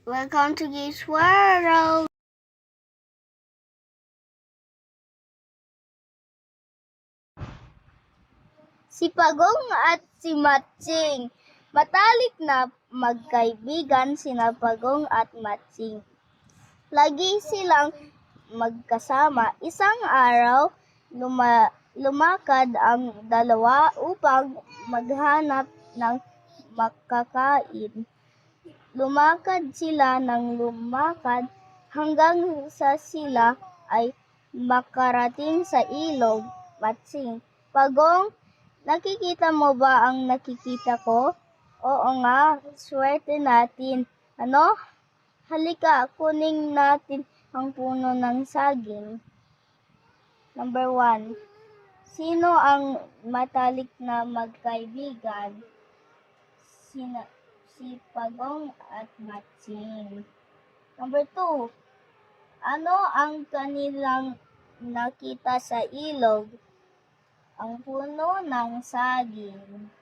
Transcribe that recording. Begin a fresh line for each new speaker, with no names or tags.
Welcome to Gates World! Si Pagong at si Matsing. Matalik na magkaibigan sina Pagong at Matsing. Lagi silang magkasama. Isang araw, lumakad ang dalawa upang maghanap ng makakain. Lumakad sila ng lumakad hanggang sa sila ay makarating sa ilog. Matsing, Pagong, nakikita mo ba ang nakikita ko? Oo nga, swerte natin. Ano? Halika, kunin natin ang puno ng saging. Number 1. Sino ang matalik na magkaibigan? Si Pagong at Matsing. Number 2. Ano ang kanilang nakita sa ilog? Ang puno ng saging.